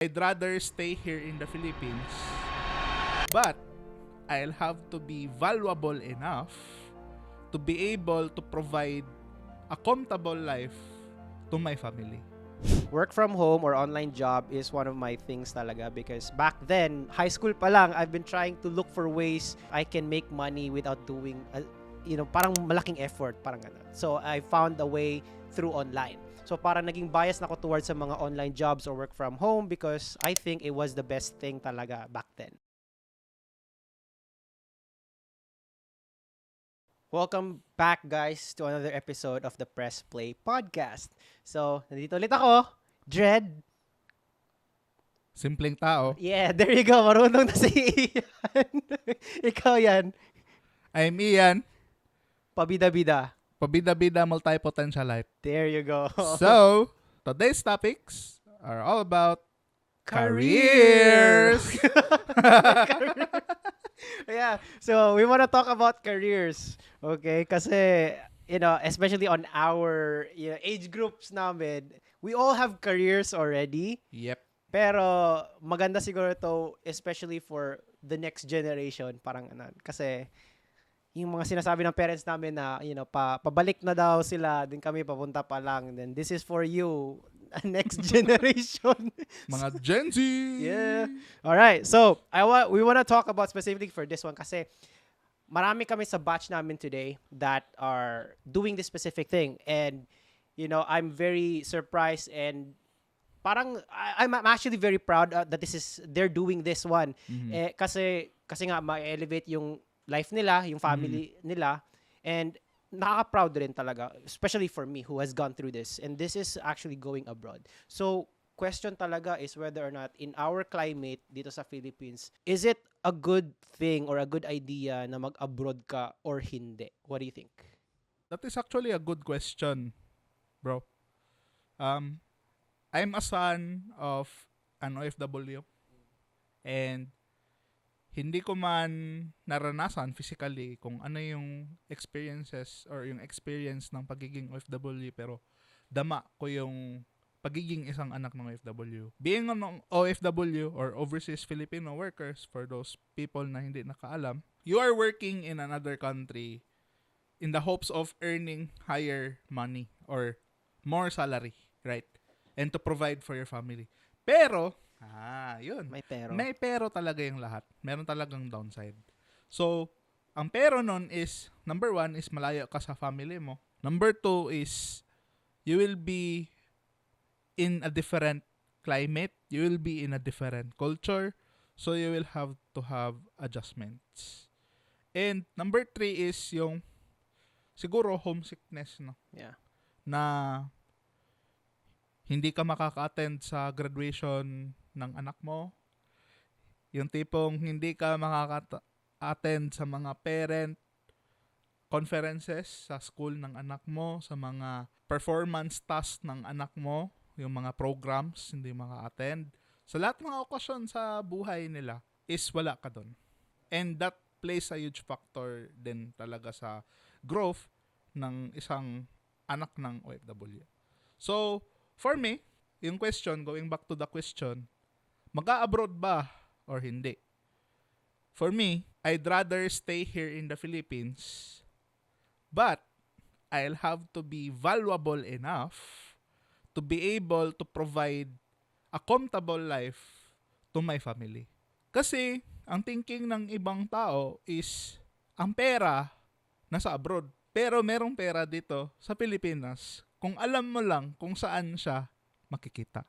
I'd rather stay here in the Philippines, but I'll have to be valuable enough to be able to provide a comfortable life to my family. Work from home or online job is one of my things talaga because back then, high school pa lang, I've been trying to look for ways I can make money without doing, parang malaking effort, parang ganun. So, I found a way through online. So, parang naging bias na ako towards sa mga online jobs or work from home because I think it was the best thing talaga back then. Welcome back, guys, to another episode of the Press Play Podcast. So, nandito ulit ako, Dred. Simpleng tao. Yeah, there you go. Marunong na si Ian. Ikaw yan. I'm Ian, Pabida-bida. pabida-bida multi-potentialite. There you go. So, today's topics are all about Careers. careers. Yeah, so we want to talk about careers. Okay? Kasi, especially on our age groups namin, we all have careers already. Yep. Pero maganda siguro to especially for the next generation, parang kasi yung mga sinasabi ng parents namin na pabalik na daw sila, din kami papunta pa lang, then this is for you, next generation. Mga Gen Z. Yeah. All right. So, we want to talk about specifically for this one kasi marami kami sa batch namin today that are doing this specific thing, and I'm very surprised and parang I'm actually very proud that they're doing this one. Mhm. Kasi nga ma-elevate yung life nila, yung family nila, and nakaka-proud rin talaga, especially for me who has gone through this, and this is actually going abroad. So, question talaga is whether or not in our climate dito sa Philippines, is it a good thing or a good idea na mag-abroad ka or hindi? What do you think? That is actually a good question, bro. I'm a son of an OFW, and hindi ko man naranasan physically kung ano yung experiences or yung experience ng pagiging OFW, pero dama ko yung pagiging isang anak ng OFW. Being an OFW or overseas Filipino workers, for those people na hindi nakaalam, you are working in another country in the hopes of earning higher money or more salary, right? And to provide for your family. Pero, yun. May pero. May pero talaga yung lahat. Meron talagang downside. So, ang pero nun is, number 1 is malayo ka sa family mo. Number 2 is, you will be in a different climate. You will be in a different culture. So, you will have to have adjustments. And number 3 is yung, siguro homesickness, no? Yeah. Na hindi ka makaka-attend sa graduation ng anak mo. Yung tipong hindi ka makaka-attend sa mga parent conferences sa school ng anak mo, sa mga performance tasks ng anak mo, yung mga programs, hindi maka-attend. Sa lahat ng mga okasyon sa buhay nila is wala ka doon. And that plays a huge factor din talaga sa growth ng isang anak ng OFW. So, for me, yung question, going back to the question, mag-a-abroad ba or hindi? For me, I'd rather stay here in the Philippines, but I'll have to be valuable enough to be able to provide a comfortable life to my family. Kasi, ang thinking ng ibang tao is, ang pera nasa abroad. Pero merong pera dito sa Pilipinas kung alam mo lang kung saan siya makikita.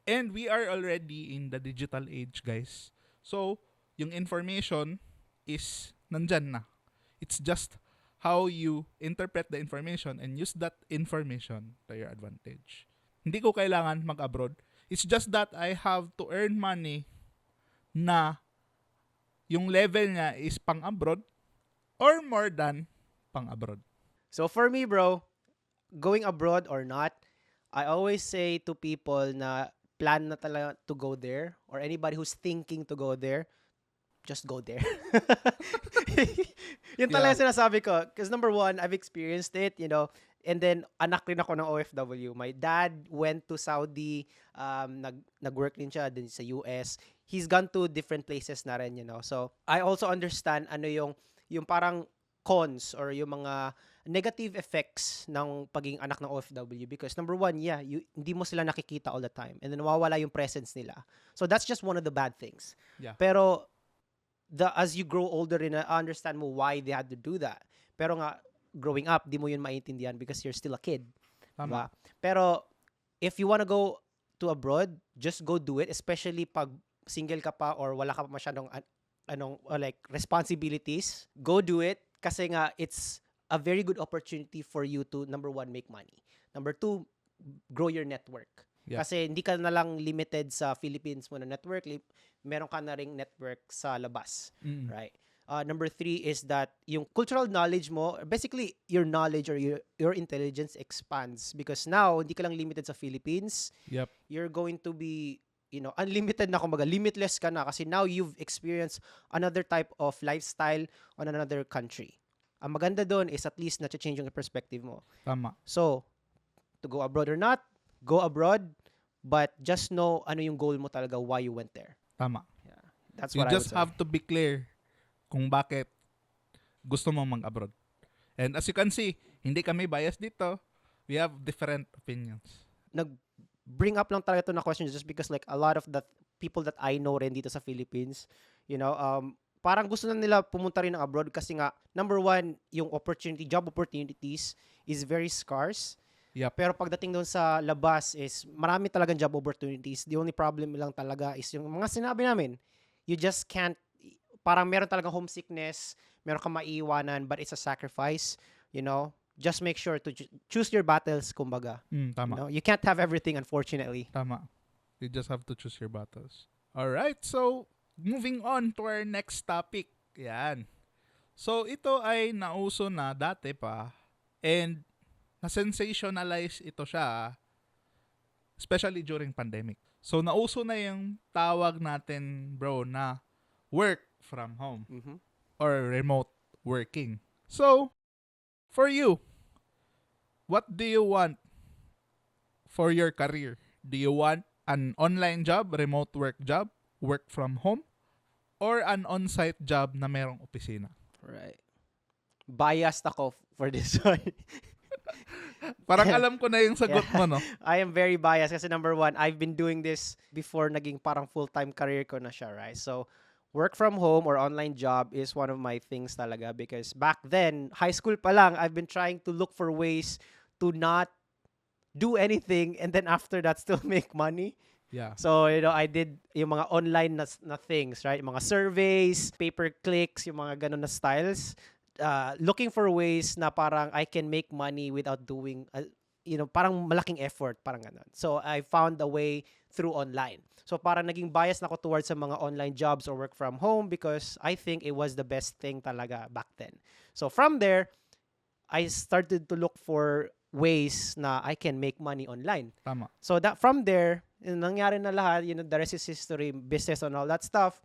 And we are already in the digital age, guys. So, yung information is nandyan na. It's just how you interpret the information and use that information to your advantage. Hindi ko kailangan mag-abroad. It's just that I have to earn money na yung level niya is pang-abroad or more than pang-abroad. So for me, bro, going abroad or not, I always say to people na plan na talaga to go there, or anybody who's thinking to go there, just go there. Yun talaga sinasabi ko. Because number one, I've experienced it, And then, anak rin ako ng OFW. My dad went to Saudi, nag-work din siya din sa US. He's gone to different places na rin, you know. So, I also understand ano yung parang cons or yung mga negative effects ng pagiging anak ng OFW because number one, yeah, hindi mo sila nakikita all the time and then nawawala yung presence nila. So, that's just one of the bad things. Yeah. Pero, as you grow older rin, understand mo why they had to do that. Pero nga, growing up, di mo yun maintindihan because you're still a kid. Tama. Diba? Pero, if you wanna go to abroad, just go do it, especially pag single ka pa or wala ka pa masyadong like responsibilities. Go do it kasi nga it's a very good opportunity for you to, number one, make money. Number two, grow your network. Yeah. Kasi hindi ka na lang limited sa Philippines mo na network, meron ka na ring network sa labas, right? Number three is that yung cultural knowledge mo, basically your knowledge or your intelligence expands because now hindi ka lang limited sa Philippines. Yep. You're going to be, you know, unlimited na, kumbaga limitless ka na kasi now you've experienced another type of lifestyle on another country. Ang maganda doon is at least na-change yung perspective mo. Tama. So, to go abroad or not, go abroad, but just know ano yung goal mo talaga, why you went there. Tama. Yeah. That's You what I would just say. have to be clear kung bakit gusto mo mag-abroad. And as you can see, hindi kami biased dito. We have different opinions. Bring up lang talaga ito na question just because like a lot of the people that I know rin dito sa Philippines, you know, parang gusto na nila pumunta rin ng abroad kasi nga, number one, yung job opportunities is very scarce. Yep. Pero pagdating doon sa labas is marami talagang job opportunities. The only problem lang talaga is yung mga sinabi namin. You just can't, parang meron talagang homesickness, meron kang maiiwanan, but it's a sacrifice, you know. Just make sure to choose your battles, kumbaga. Tama. You know? You can't have everything, unfortunately. Tama. You just have to choose your battles. Alright, so moving on to our next topic. Yan. So ito ay nauso na dati pa and na-sensationalize ito siya especially during pandemic. So nauso na yung tawag natin, bro, na work from home or remote working. So, for you, what do you want for your career? Do you want an online job, remote work job, work from home, or an on-site job na merong opisina? Right. Biased ako for this one. Parang alam ko na yung sagot mo, no? I am very biased kasi number one, I've been doing this before naging parang full-time career ko na siya, right? So, work from home or online job is one of my things talaga because back then, high school pa lang, I've been trying to look for ways to not do anything and then after that still make money. Yeah. So, you know, I did yung mga online na things, right? Yung mga surveys, pay-per-clicks, yung mga ganun na styles. Looking for ways na parang I can make money without doing, you know, parang malaking effort, parang ganun. So, I found a way through online. So, parang naging bias na ako towards sa mga online jobs or work from home because I think it was the best thing talaga back then. So, from there, I started to look for ways na I can make money online. Tama. So, that from there, nangyari na lahat, you know, the rest is history, business and all that stuff.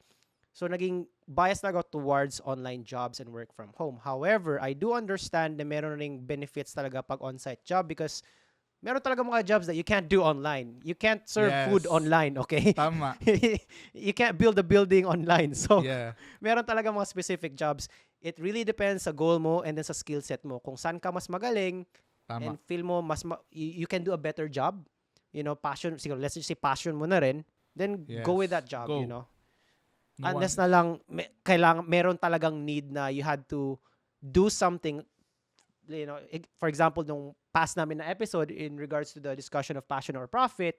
So, naging bias na ako towards online jobs and work from home. However, I do understand na meron ring benefits talaga pag on-site job because meron talaga mga jobs that you can't do online. You can't serve food online, okay? Tama. You can't build a building online. So, Yeah. meron talaga mga specific jobs. It really depends sa goal mo and then sa skill set mo. Kung saan ka mas magaling Tama. and feel mo you can do a better job, you know, passion, siguro, let's just say passion mo na rin, then go with that job, Go. you know. No Unless one- na lang, kailangan, meron talagang need na you had to do something, you know, for example, nung past namin na episode in regards to the discussion of passion or profit,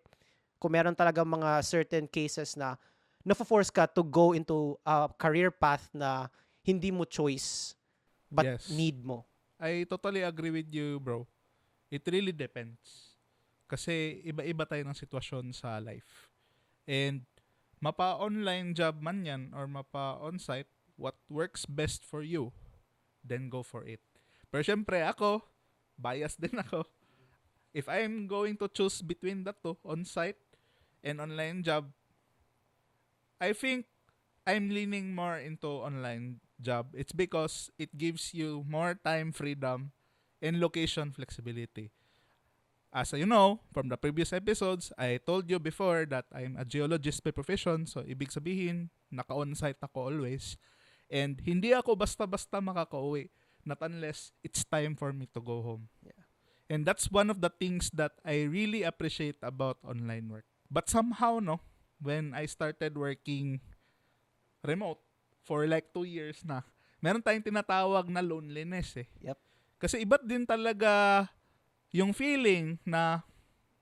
kung meron talagang mga certain cases na na-force ka to go into a career path na hindi mo choice, but Yes. need mo. I totally agree with you, bro. It really depends. Kasi iba-iba tayo ng sitwasyon sa life. And mapa-online job man yan or mapa-on-site, what works best for you, then go for it. Pero syempre ako, bias din ako. If I'm going to choose between the two, on-site and online job, I think I'm leaning more into online job. It's because it gives you more time freedom and location flexibility. As you know, from the previous episodes, I told you before that I'm a geologist by profession. So, ibig sabihin, naka-on-site ako always. And hindi ako basta-basta makaka-uwi. Not unless it's time for me to go home. Yeah. And that's one of the things that I really appreciate about online work. But somehow, no, when I started working remote for like 2 years na, meron tayong tinatawag na loneliness eh. Yep. Kasi iba't din talaga yung feeling na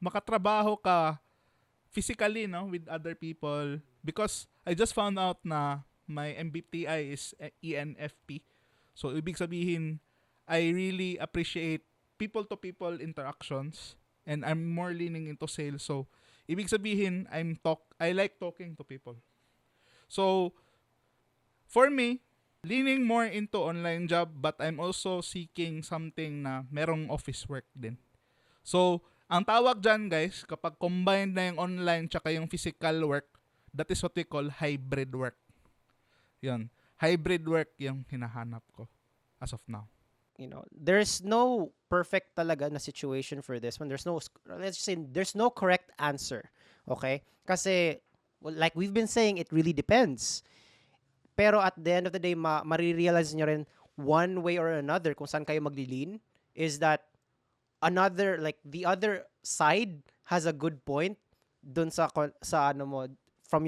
makatrabaho ka physically, no, with other people. Because I just found out na my MBTI is ENFP. So, ibig sabihin, I really appreciate people-to-people interactions and I'm more leaning into sales. So, ibig sabihin, I like talking to people. So, for me, leaning more into online job but I'm also seeking something na merong office work din. So, ang tawag dyan guys, kapag combined na yung online tsaka yung physical work, that is what we call hybrid work. Yun. Hybrid work yung hinahanap ko as of now. There's no perfect talaga na situation for this one. Let's just say, there's no correct answer. Okay? Kasi, like we've been saying, it really depends. Pero at the end of the day, marirealize nyo rin one way or another kung saan kayo maglilin is that the other side has a good point dun sa ano mo, from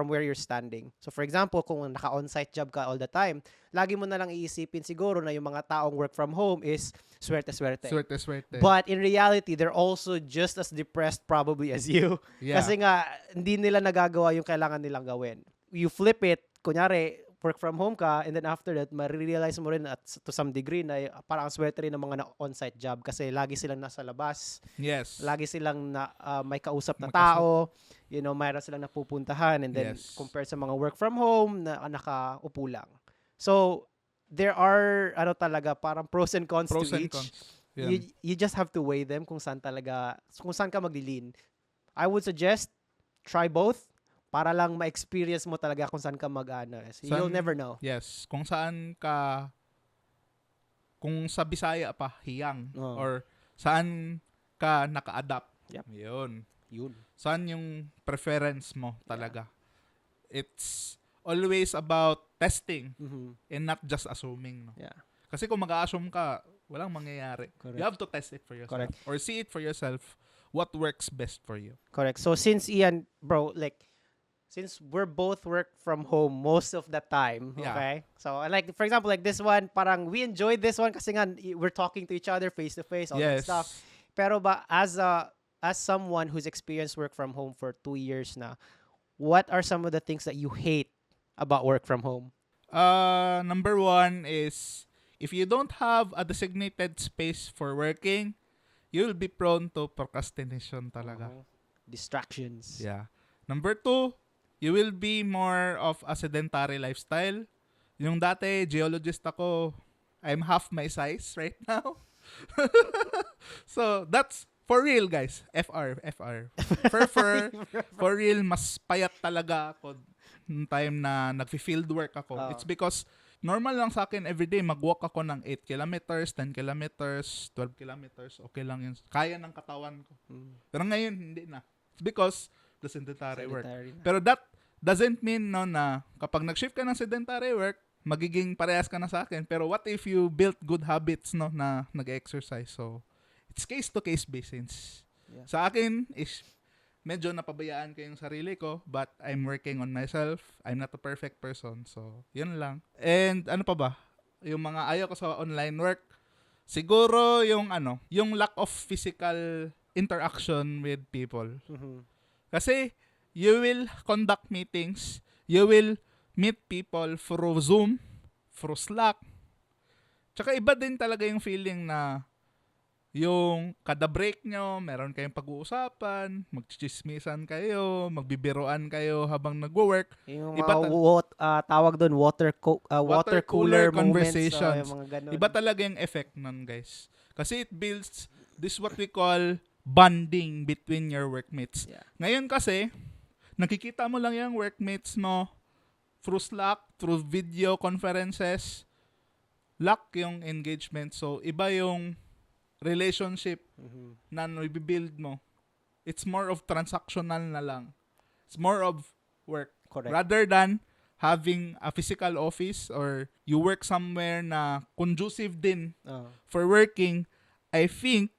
where you're standing. So for example, kung naka-on-site job ka all the time, lagi mo na lang iisipin siguro na yung mga taong work from home is swerte-swerte. Swerte-swerte. But in reality, they're also just as depressed probably as you. Yeah. Kasi nga, hindi nila nagagawa yung kailangan nilang gawin. You flip it, kunyari, work from home ka, and then after that, marirealize mo rin to some degree na parang swerte rin ng mga on-site job kasi lagi silang nasa labas. Yes. Lagi silang may kausap na tao, mayroon silang napupuntahan, and then compared sa mga work from home na nakaupo lang. So, there are, talaga, parang pros and cons to each. Yeah. You just have to weigh them kung saan ka maglilin. I would suggest, try both. Para lang ma-experience mo talaga kung saan ka you'll never know. Yes. Kung saan ka, kung sa Bisaya pa, hiyang. Or saan ka naka-adapt. Yep. Yun. Saan yung preference mo talaga. Yeah. It's always about testing and not just assuming. No? Yeah. Kasi kung mag-a-assume ka, walang mangyayari. Correct. You have to test it for yourself. Correct. Or see it for yourself what works best for you. Correct. So since Ian, bro, since we're both work from home most of the time, okay? So, for example, like this one, parang we enjoyed this one kasi nga we're talking to each other face to face, all that stuff. Pero ba, as someone who's experienced work from home for 2 years na, what are some of the things that you hate about work from home? Number 1 is, if you don't have a designated space for working, you'll be prone to procrastination talaga. Distractions. Yeah. Number 2, you will be more of a sedentary lifestyle. Yung dati, geologist ako, I'm half my size right now. So, that's for real, guys. FR. For real, mas payat talaga ako nung time na nag-field work ako. It's because normal lang sa akin everyday mag-walk ako ng 8 kilometers, 10 kilometers, 12 kilometers. Okay lang yun. Kaya ng katawan ko. Pero ngayon, hindi na. It's because the sedentary work. Pero that doesn't mean na kapag nag-shift ka ng sedentary work, magiging parehas ka na sa akin. Pero what if you built good habits na nag-exercise? So, it's case-to-case basis. Yeah. Sa akin is medyo napabayaan ko yung sarili ko, but I'm working on myself. I'm not a perfect person. So, yun lang. And ano pa ba? Yung mga ayaw ko sa online work, siguro yung lack of physical interaction with people. Kasi you will conduct meetings, you will meet people through Zoom, through Slack. Tsaka iba din talaga yung feeling na yung kada break nyo, meron kayong pag-uusapan, magchichismisan kayo, magbibiroan kayo habang nagwo-work. Yung tawag doon, water cooler conversations. Moments, yung mga ganun. Iba talaga yung effect nun, guys. Kasi it builds this what we call bonding between your workmates. Yeah. Ngayon kasi, nakikita mo lang yung workmates mo through Slack, through video conferences, Lack yung engagement. So, iba yung relationship Mhm. na i-build mo. It's more of transactional na lang. It's more of work. Correct. Rather than having a physical office or you work somewhere na conducive din for working, I think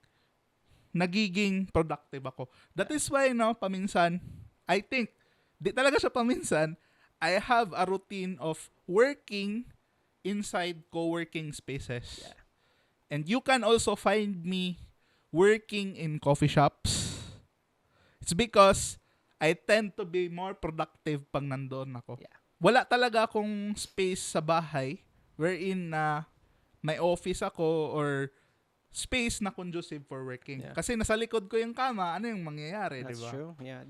nagiging productive ako. That is why, paminsan, I think, di talaga siya paminsan, I have a routine of working inside co-working spaces. Yeah. And you can also find me working in coffee shops. It's because I tend to be more productive pag nandoon ako. Yeah. Wala talaga akong space sa bahay wherein na may office ako or space na conducive for working. Yeah. Kasi nasa likod ko yung kama, ano yung mangyayari, di That's ba? true. Yeah.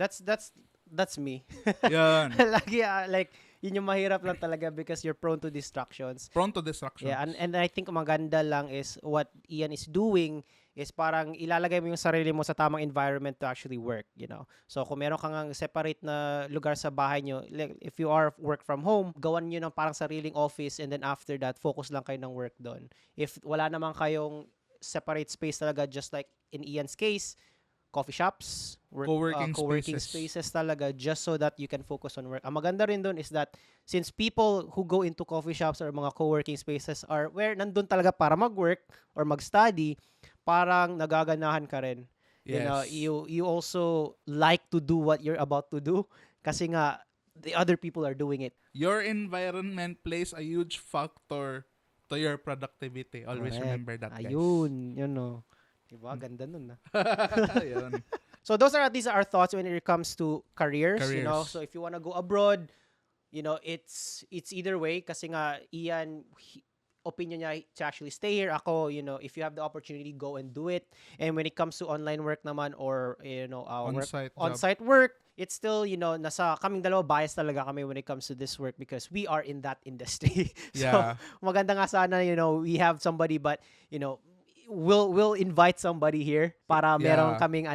That's me. Yan. Lagi like yun yung mahirap lang talaga because you're prone to distractions. Prone to distractions. Yeah, and I think maganda lang is what Ian is doing is parang ilalagay mo yung sarili mo sa tamang environment to actually work, you know. So kung meron kang separate na lugar sa bahay nyo, like if you are work from home, gawan nyo ng parang sariling office and then after that, focus lang kayo ng work doon. If wala naman kayong separate space talaga, just like in Ian's case, coffee shops, Co-working spaces talaga just so that you can focus on work. Ang maganda rin doon is that since people who go into coffee shops or mga co-working spaces are where nandun talaga para mag-work or mag-study, parang nagaganahan ka rin. You know, you also like to do what you're about to do kasi nga the other people are doing it. Your environment plays a huge factor to your productivity. Always Correct. remember that, guys. Ayun, yun no. Diba? Ganda nun Ayun. So these are our thoughts when it comes to careers, you know. So if you want to go abroad, you know, it's either way kasi nga Ian opinion niya to actually stay here. Ako, you know, if you have the opportunity, go and do it. And when it comes to online work naman or you know, on-site work, it's still, you know, nasa kaming dalawa bias talaga kami when it comes to this work because we are in that industry. So Yeah. maganda nga sana, you know, we have somebody but, you know, we'll invite somebody here para meron kaming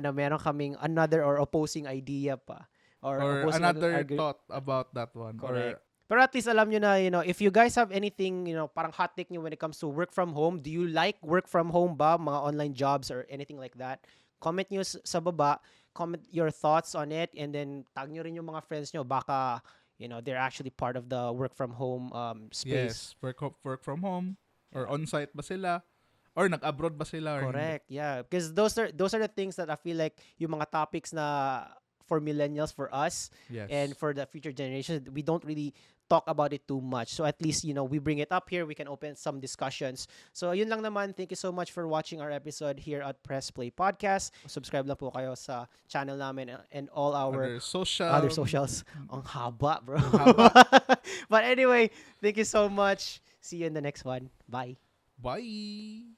another or opposing idea pa or opposing another thought about that one. Correct. Pero at least alam nyo na, you know, if you guys have anything, you know, parang hot take nyo when it comes to work from home, do you like work from home ba? Mga online jobs or anything like that? Comment nyo sa baba. Comment your thoughts on it and then tag nyo rin yung mga friends nyo. Baka, you know, they're actually part of the work from home space. Yes, work from home or on-site ba sila? Or nag-abroad ba sila? Or Correct, yeah. Because those are the things that I feel like yung mga topics na for millennials, for us, yes. and for the future generations, we don't really talk about it too much. So at least, you know, we bring it up here. We can open some discussions. So yun lang naman. Thank you so much for watching our episode here at Press Play Podcast. Subscribe lang po kayo sa channel namin and all our other socials. Ang haba, bro. But anyway, thank you so much. See you in the next one. Bye. Bye.